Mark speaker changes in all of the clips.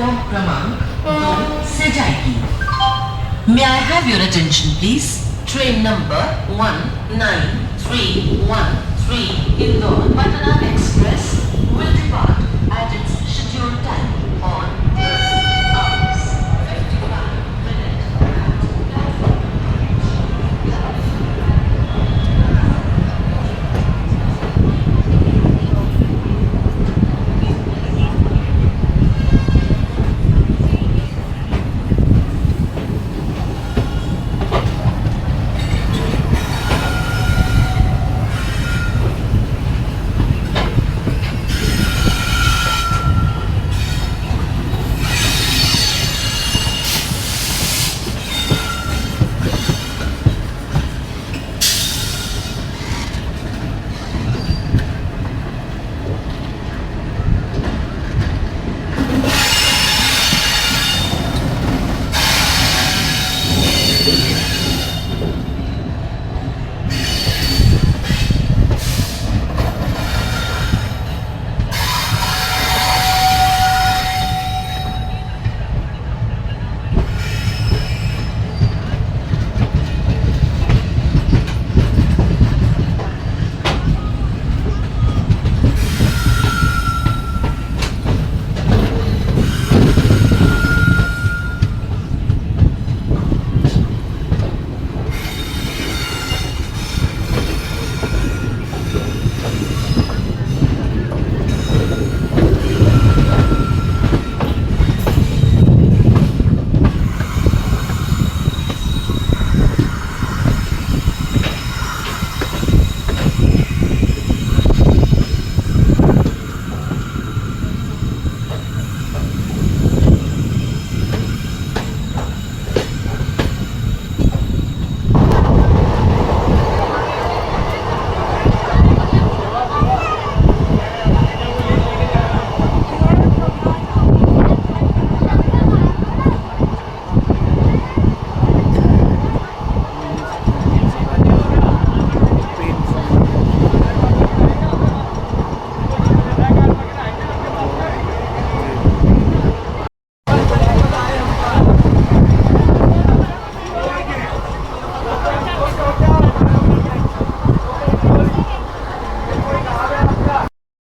Speaker 1: Platform क्रमांक 2 से जाएगी। May I have your attention, please? Train number 19313 Indore Patna Express will depart at its scheduled time on 13 hours 55 minutes.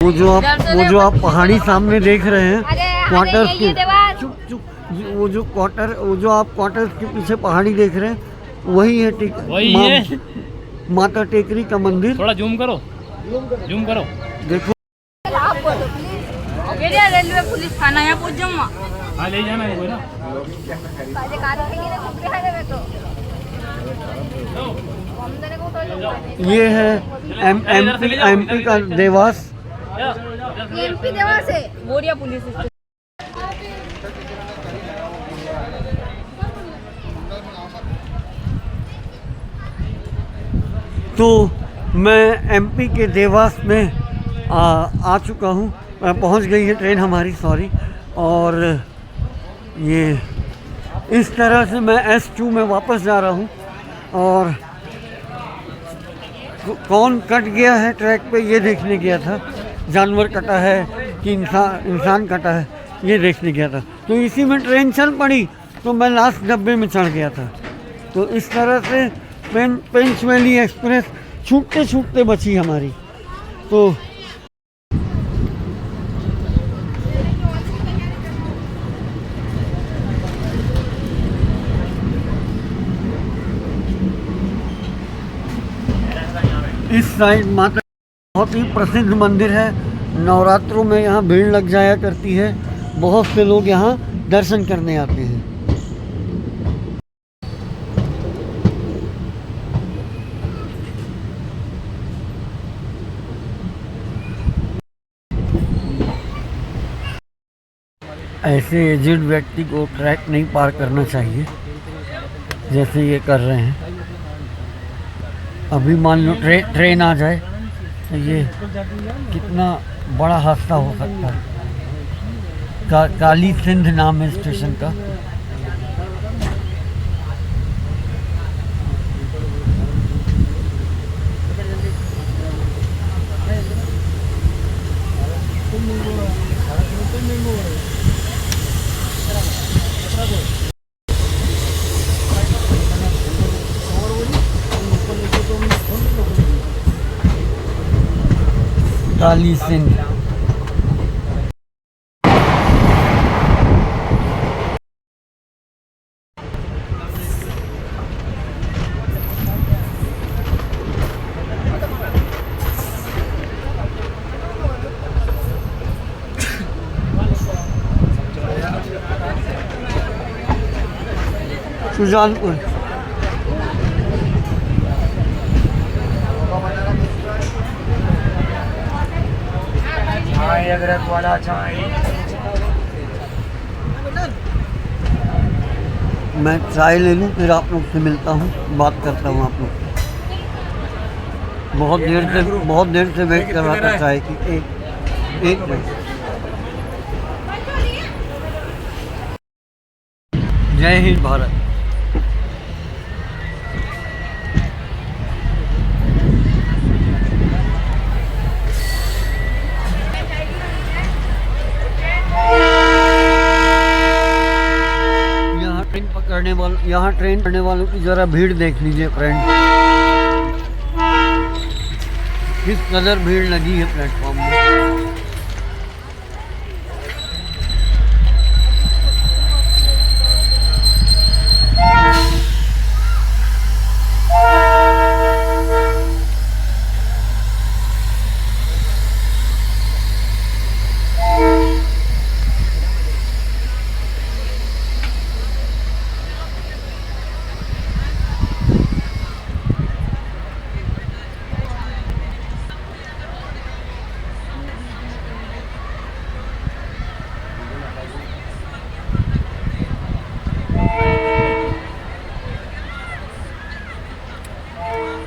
Speaker 2: वो जो आप पहाड़ी सामने देख रहे हैं क्वार्टर्स के चुप चुप वो जो आप क्वार्टर्स के पीछे पहाड़ी देख रहे हैं वही है माता टेकरी का मंदिर।
Speaker 3: थोड़ा जूम करो
Speaker 2: देखो
Speaker 4: रेलवे पुलिस थाना यहाँ पहुँच जाऊँगा।
Speaker 3: हाँ ले जाना है ना।
Speaker 2: ये है एमपी का देवास।
Speaker 4: एमपी देवास है बोरिया पुलिस स्टेशन।
Speaker 2: तो मैं एमपी के देवास में आ चुका हूँ। पहुँच गई है ट्रेन हमारी, सॉरी। और ये इस तरह से मैं S2 में वापस जा रहा हूँ। और कौन कट गया है ट्रैक पे ये देखने गया था, जानवर कटा है कि इंसान कटा है ये देखने गया था। तो इसी में ट्रेन चल पड़ी तो मैं लास्ट डब्बे में चढ़ गया था। तो इस तरह से पेंच वैली एक्सप्रेस छूटते छूटते बची हमारी। तो इस साइड माता बहुत ही प्रसिद्ध मंदिर है। नवरात्रों में यहाँ भीड़ लग जाया करती है, बहुत से लोग यहाँ दर्शन करने आते हैं। ऐसे एजेड व्यक्ति को ट्रैक नहीं पार करना चाहिए जैसे ये कर रहे हैं। अभी मान लो ट्रेन आ जाए तो ये कितना बड़ा हादसा हो सकता है। काली सिंध नाम है स्टेशन का। काली सिंध। सुजानपुर। मैं चाय ले लूँ फिर आप लोग से मिलता हूँ, बात करता हूँ आप लोग से। बहुत देर से वेट कर रहा था चाय की। एक मिनट। जय हिंद भारत। यहाँ ट्रेन पकड़ने वालों की जरा भीड़ देख लीजिए फ्रेंड, किस कदर भीड़ लगी है प्लेटफॉर्म में।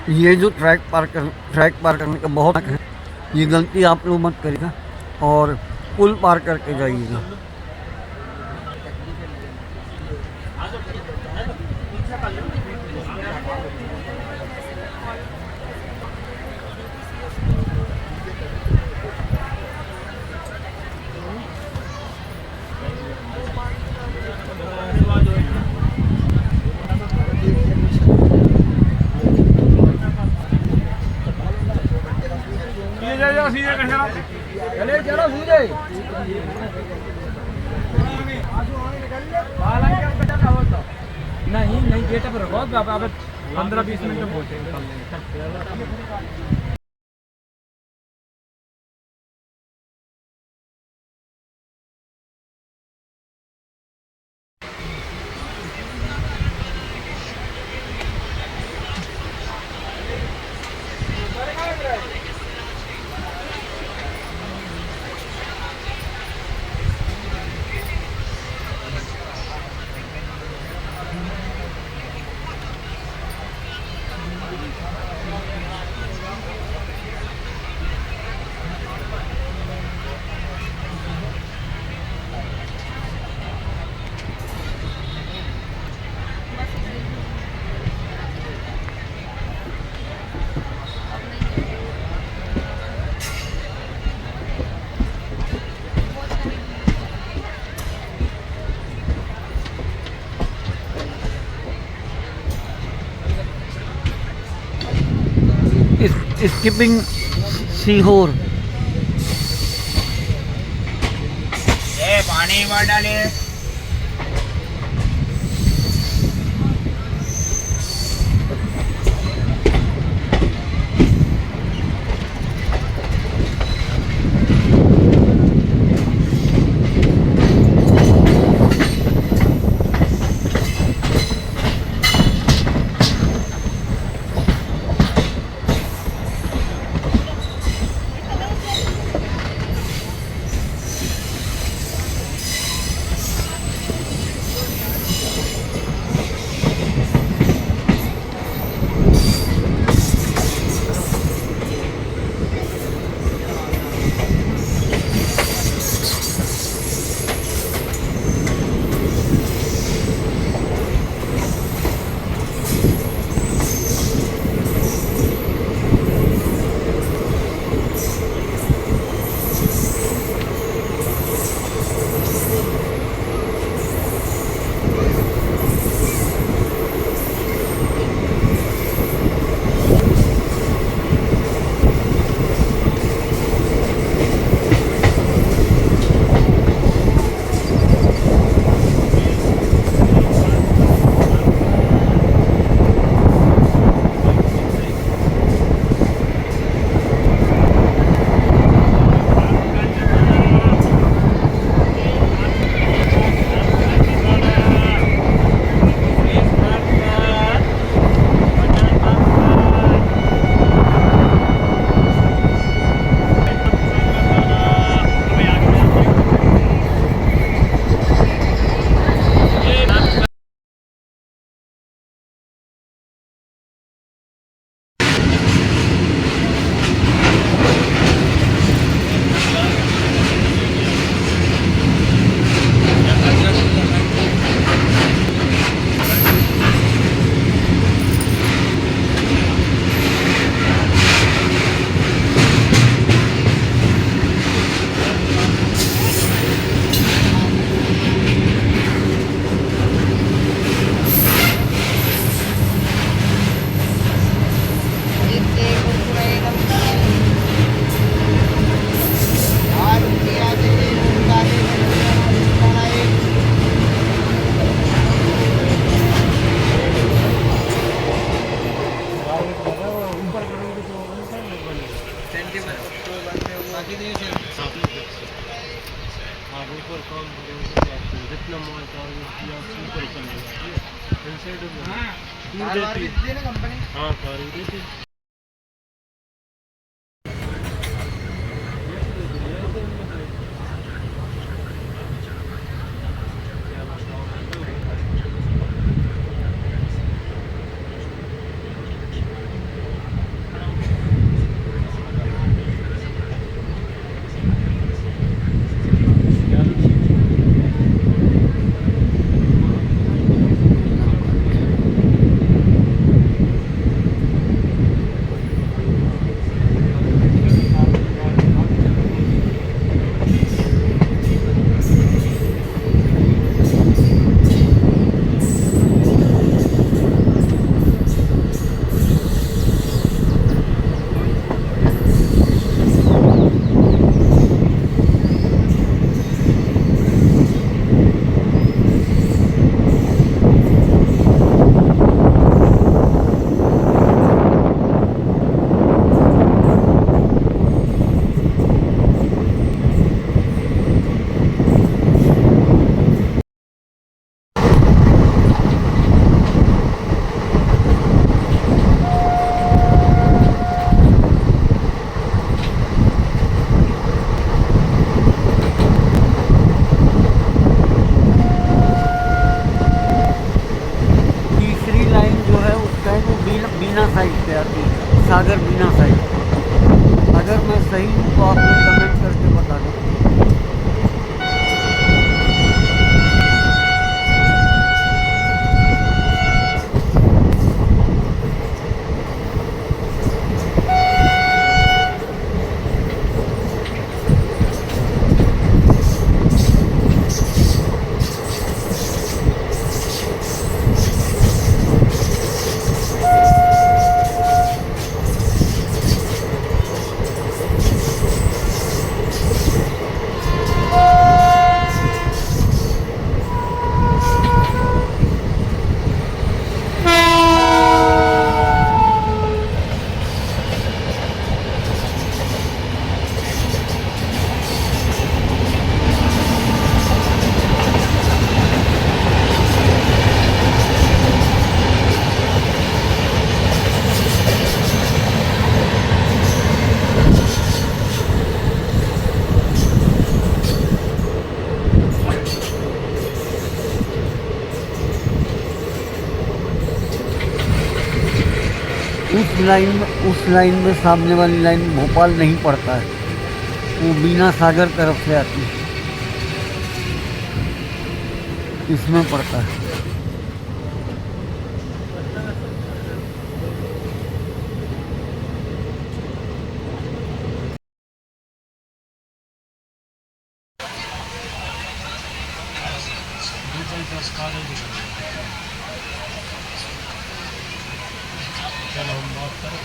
Speaker 2: ये जो ट्रैक पार करने का बहुत है, ये गलती आप लोग मत करिएगा और पुल पार करके जाइएगा।
Speaker 3: नहीं गेट पर रखो, अब 15-20 मिनट में पहुंचेंगे।
Speaker 2: स्किपिंग सीहोर।
Speaker 3: पानी डाले। हाँ कार भी देती है।
Speaker 2: तीसरी लाइन जो है उस टाइम वो बीना साइड पे आती है, सागर बीना साइड। अगर मैं सही हूँ तो आप लोग कमेंट करके बता दो। उस लाइन में सामने वाली लाइन भोपाल नहीं पड़ता है, वो बीना सागर तरफ से आती है, इसमें पड़ता है।
Speaker 3: चलो हम बात करें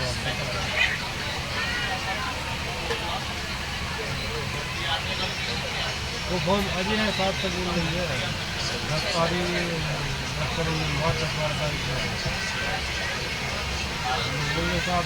Speaker 3: वो बहुत अजी है साथ से बोल रही है 10 तारीख बहुत बोलिए साहब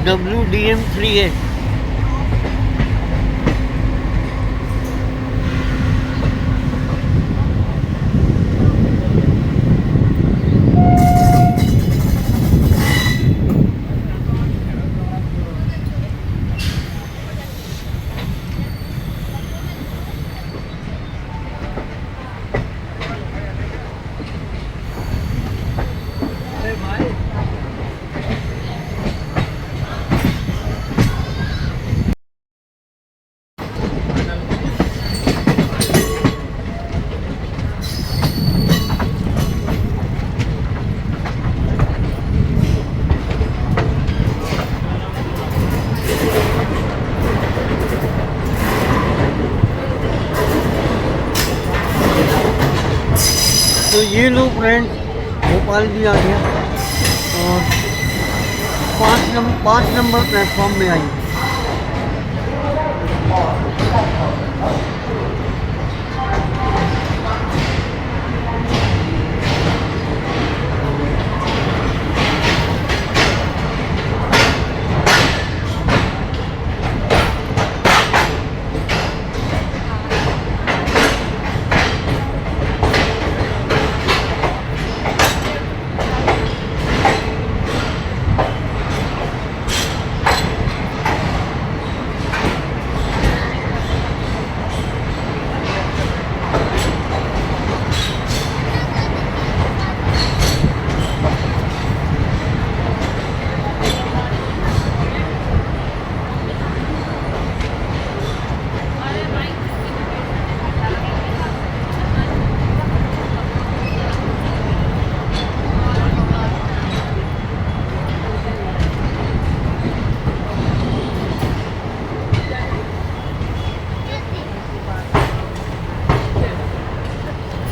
Speaker 2: WDM3 है। तो ये लो फ्रेंड, भोपाल भी आ गया और 5 नंबर प्लेटफॉर्म में आई।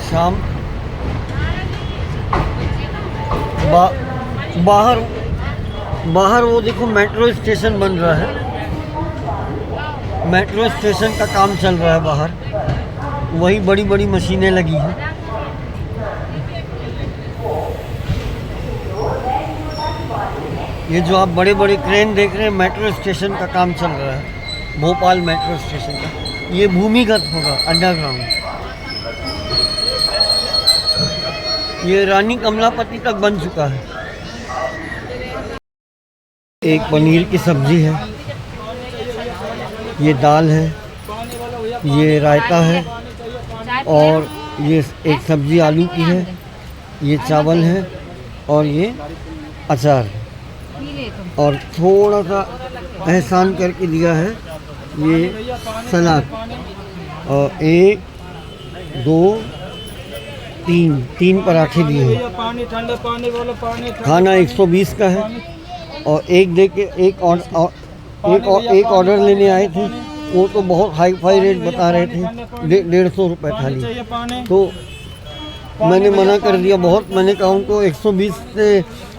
Speaker 2: शाम बाहर वो देखो मेट्रो स्टेशन बन रहा है, मेट्रो स्टेशन का काम चल रहा है बाहर, वही बड़ी बड़ी मशीनें लगी हैं। ये जो आप बड़े बड़े क्रेन देख रहे हैं, मेट्रो स्टेशन का काम चल रहा है, भोपाल मेट्रो स्टेशन का। ये भूमिगत होगा, अंडरग्राउंड। ये रानी कमलापति तक बन चुका है। एक पनीर की सब्जी है, ये दाल है, ये रायता है और ये एक सब्जी आलू की है, ये चावल है और ये अचार है। और थोड़ा सा एहसान करके दिया है ये सलाद, और 1 2 3 पराठे दिए हैं। खाना 120 का है और एक दे के एक ऑर्डर लेने आए थे, वो तो बहुत हाई फाई रेट बता रहे थे, 150 रुपये थाली। तो मैंने मना कर दिया बहुत, मैंने कहा उनको 120 से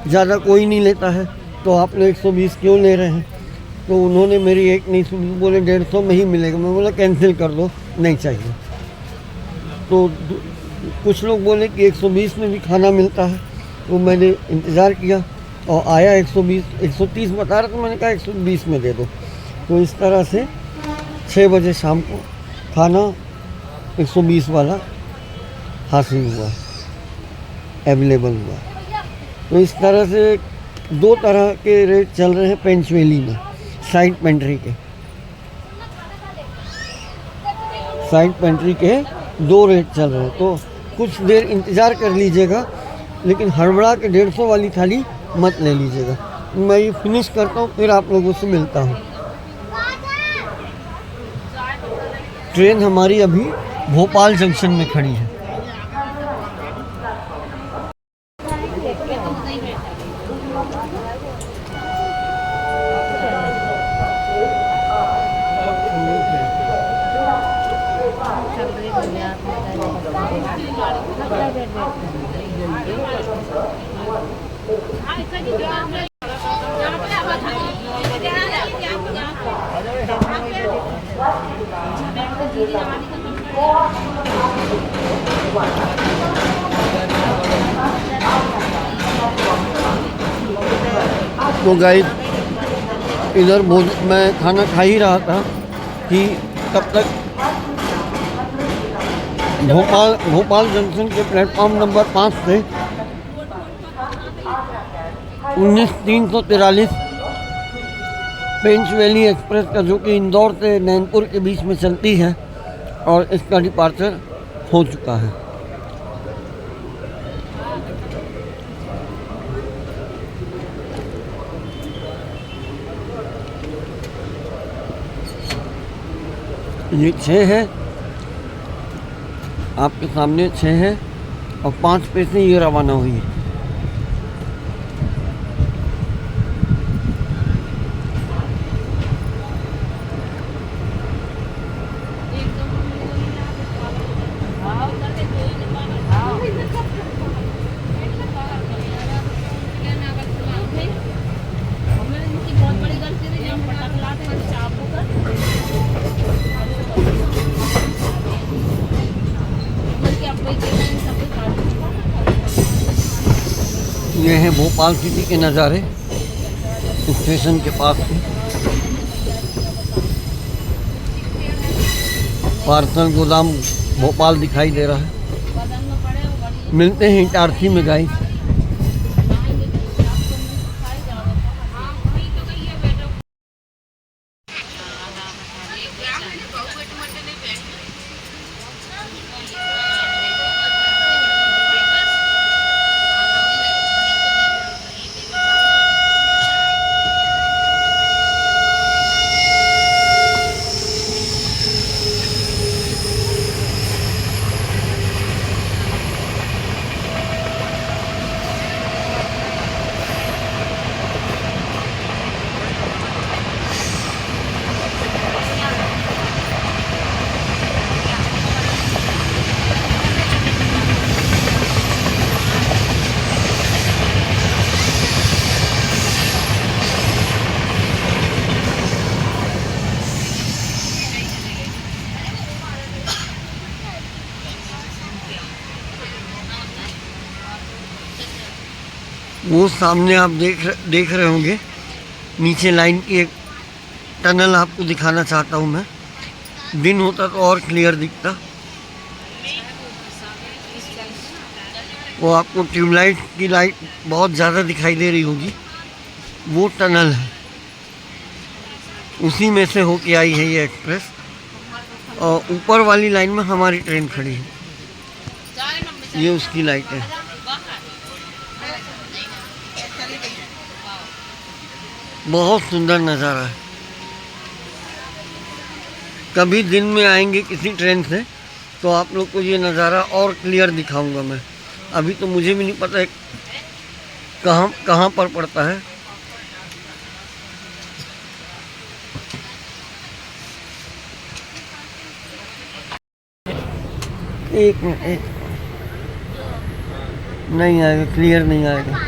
Speaker 2: ज़्यादा कोई नहीं लेता है, तो आपने 120 क्यों ले रहे हैं? तो उन्होंने मेरी एक नहीं सुनी, बोले 150 में ही मिलेगा। मैं बोला कैंसिल कर दो, नहीं चाहिए। तो कुछ लोग बोले कि 120 में भी खाना मिलता है, तो मैंने इंतज़ार किया और आया 130 बता रहा, तो मैंने कहा 120 में दे दो। तो इस तरह से 6 बजे शाम को खाना 120 वाला हासिल हुआ, अवेलेबल हुआ। तो इस तरह से 2 तरह के रेट चल रहे हैं पेंचवेली में, साइड पेंट्री के। साइड पेंट्री के 2 रेट चल रहे हैं, तो कुछ देर इंतज़ार कर लीजिएगा, लेकिन हड़बड़ा के 150 वाली थाली मत ले लीजिएगा। मैं ये फिनिश करता हूँ, फिर आप लोगों से मिलता हूँ। ट्रेन हमारी अभी भोपाल जंक्शन में खड़ी है। तो गाइस, इधर मैं खाना खा ही रहा था कि तब तक भोपाल जंक्शन के प्लेटफॉर्म नंबर 5 से 19,343 पेंचवेली एक्सप्रेस का, जो कि इंदौर से नैनपुर के बीच में चलती है, और इसका डिपार्चर हो चुका है। ये 6 है, आपके सामने 6 है और 5 पे से ये रवाना हुई है। हैं भोपाल सिटी के नज़ारे स्टेशन के पास से। पार्सल गोदाम भोपाल दिखाई दे रहा है। मिलते हैं इटारसी में गाइस। वो सामने आप देख रहे होंगे नीचे लाइन की एक टनल आपको दिखाना चाहता हूँ मैं। दिन होता तो और क्लियर दिखता। वो आपको ट्यूबलाइट की लाइट बहुत ज़्यादा दिखाई दे रही होगी। वो टनल है, उसी में से होके आई है ये एक्सप्रेस। और ऊपर वाली लाइन में हमारी ट्रेन खड़ी है, ये उसकी लाइट है। बहुत सुंदर नज़ारा है। कभी दिन में आएंगे किसी ट्रेन से तो आप लोग को ये नज़ारा और क्लियर दिखाऊंगा मैं। अभी तो मुझे भी नहीं पता है कहाँ पर पड़ता है। एक मिनट, नहीं आएगा, क्लियर नहीं आएगा।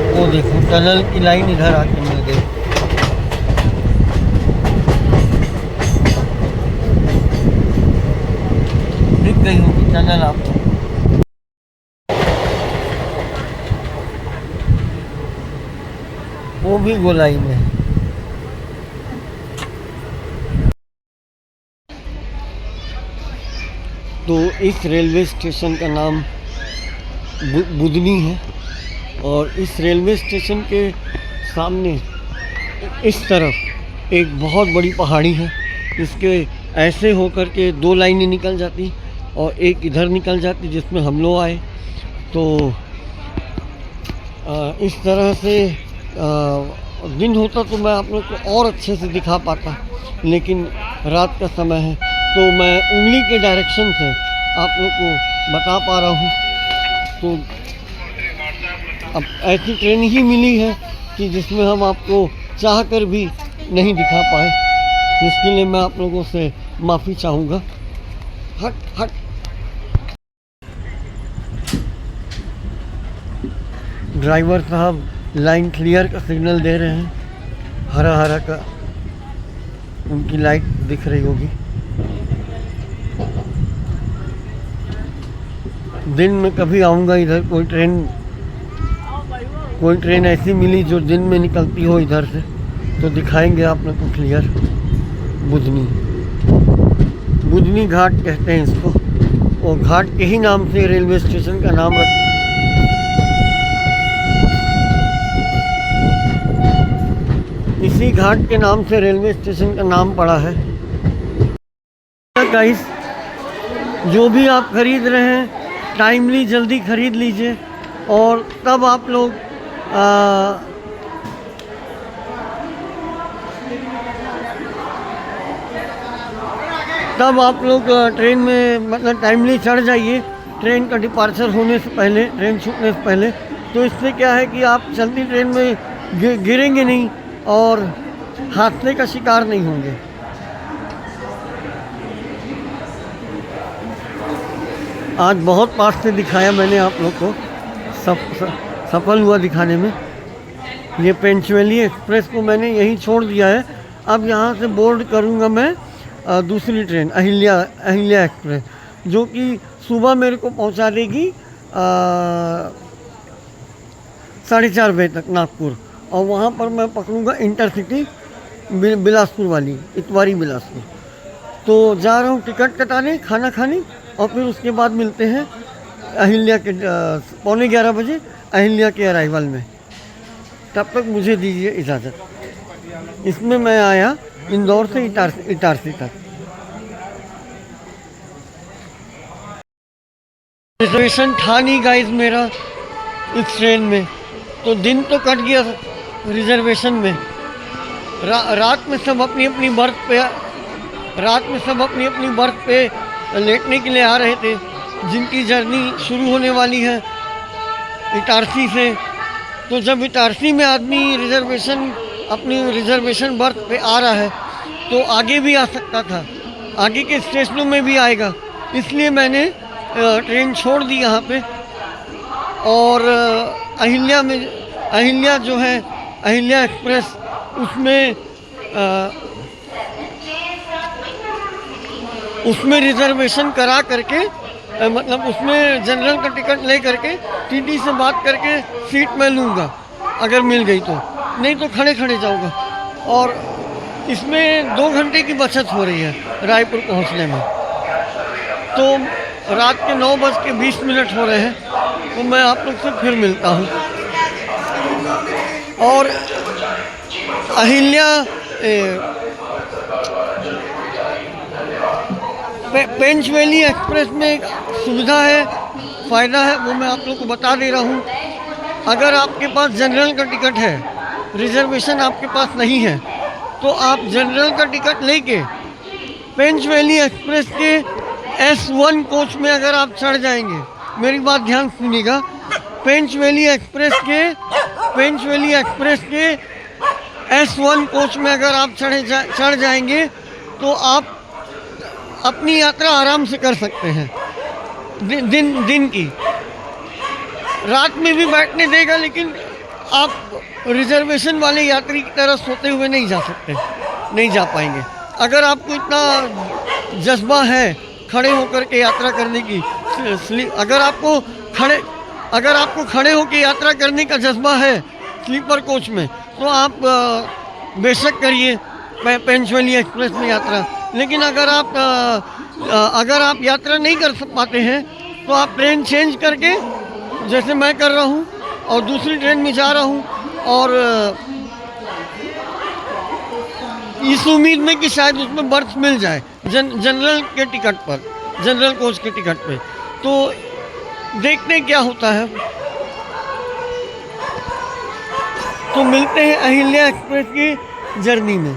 Speaker 2: वो देखो टनल की लाइन इधर आके मिल गई। दिख गई होगी टनल आपको। वो भी गोलाई में है। तो इस रेलवे स्टेशन का नाम बुधनी है। और इस रेलवे स्टेशन के सामने इस तरफ एक बहुत बड़ी पहाड़ी है। इसके ऐसे होकर के दो लाइनें निकल जाती और एक इधर निकल जाती जिसमें हम लोग आए। तो इस तरह से दिन होता तो मैं आप लोग को और अच्छे से दिखा पाता, लेकिन रात का समय है तो मैं उंगली के डायरेक्शन से आप लोग को बता पा रहा हूँ। तो अब ऐसी ट्रेन ही मिली है कि जिसमें हम आपको चाह कर भी नहीं दिखा पाए, जिसके लिए मैं आप लोगों से माफ़ी चाहूँगा। हट ड्राइवर साहब लाइन क्लियर का सिग्नल दे रहे हैं, हरा हरा का उनकी लाइट दिख रही होगी। दिन में कभी आऊँगा इधर, कोई ट्रेन ऐसी मिली जो दिन में निकलती हो इधर से तो दिखाएंगे आप लोग को क्लियर। बुधनी घाट कहते हैं इसको, और घाट के ही नाम से रेलवे स्टेशन का नाम इसी घाट के नाम से रेलवे स्टेशन का नाम पड़ा है। गाइस, जो भी आप खरीद रहे हैं टाइमली जल्दी खरीद लीजिए, और तब आप लोग ट्रेन में मतलब टाइमली चढ़ जाइए ट्रेन का डिपार्चर होने से पहले, ट्रेन छूटने से पहले। तो इससे क्या है कि आप चलती ट्रेन में गिरेंगे नहीं और हादसे का शिकार नहीं होंगे। आज बहुत पास से दिखाया मैंने आप लोग को, सफल हुआ दिखाने में। ये पेंचवेली एक्सप्रेस को मैंने यहीं छोड़ दिया है। अब यहाँ से बोर्ड करूँगा मैं दूसरी ट्रेन अहिल्या एक्सप्रेस, जो कि सुबह मेरे को पहुँचा देगी 4:30 बजे तक नागपुर, और वहाँ पर मैं पकड़ूँगा इंटरसिटी बिलासपुर वाली, इतवारी बिलासपुर। तो जा रहा हूँ टिकट कटाने, खाना खाने, और फिर उसके बाद मिलते हैं अहिल्या के 11:15 बजे अहिल्या के अराइवल में। तब तक मुझे दीजिए इजाज़त। इसमें मैं आया इंदौर से इटारसी तक। रिजर्वेशन था नहीं गाइस मेरा इस ट्रेन में, तो दिन तो कट गया रिजर्वेशन में। रात में सब अपनी अपनी बर्थ पे लेटने के लिए आ रहे थे, जिनकी जर्नी शुरू होने वाली है इटारसी से। तो जब इटारसी में आदमी अपनी रिजर्वेशन बर्थ पे आ रहा है, तो आगे भी आ सकता था, आगे के स्टेशनों में भी आएगा। इसलिए मैंने ट्रेन छोड़ दी यहाँ पे, और अहिल्या जो है अहिल्या एक्सप्रेस, उसमें रिजर्वेशन करा करके, मतलब उसमें जनरल का टिकट ले करके टीटी से बात करके सीट मैं लूँगा अगर मिल गई तो, नहीं तो खड़े खड़े जाऊँगा। और इसमें 2 घंटे की बचत हो रही है रायपुर पहुँचने में। तो रात के 9:20 हो रहे हैं, तो मैं आप लोग से फिर मिलता हूँ। और अहिल्या पेंचवेली एक्सप्रेस में एक सुविधा है, फ़ायदा है, वो मैं आप लोग को बता दे रहा हूँ। अगर आपके पास जनरल का टिकट है, रिजर्वेशन आपके पास नहीं है, तो आप जनरल का टिकट लेके पेंचवेली एक्सप्रेस के S1 कोच में अगर आप चढ़ जाएंगे, मेरी बात ध्यान सुनिएगा, पेंचवेली एक्सप्रेस के S1 कोच में अगर आप चढ़ जाएंगे, तो आप अपनी यात्रा आराम से कर सकते हैं। दिन की, रात में भी बैठने देगा, लेकिन आप रिजर्वेशन वाले यात्री की तरह सोते हुए नहीं जा सकते, नहीं जा पाएंगे। अगर आपको इतना जज्बा है खड़े होकर के यात्रा करने की, अगर आपको खड़े होकर यात्रा करने का जज्बा है स्लीपर कोच में, तो आप बेशक करिए पेंचवेली एक्सप्रेस में यात्रा। लेकिन अगर आप यात्रा नहीं कर पाते हैं, तो आप ट्रेन चेंज करके, जैसे मैं कर रहा हूँ, और दूसरी ट्रेन में जा रहा हूँ, और इस उम्मीद में कि शायद उसमें बर्थ मिल जाए जनरल के टिकट पर, जनरल कोच के टिकट पे। तो देखते क्या होता है। तो मिलते हैं अहिल्या एक्सप्रेस की जर्नी में।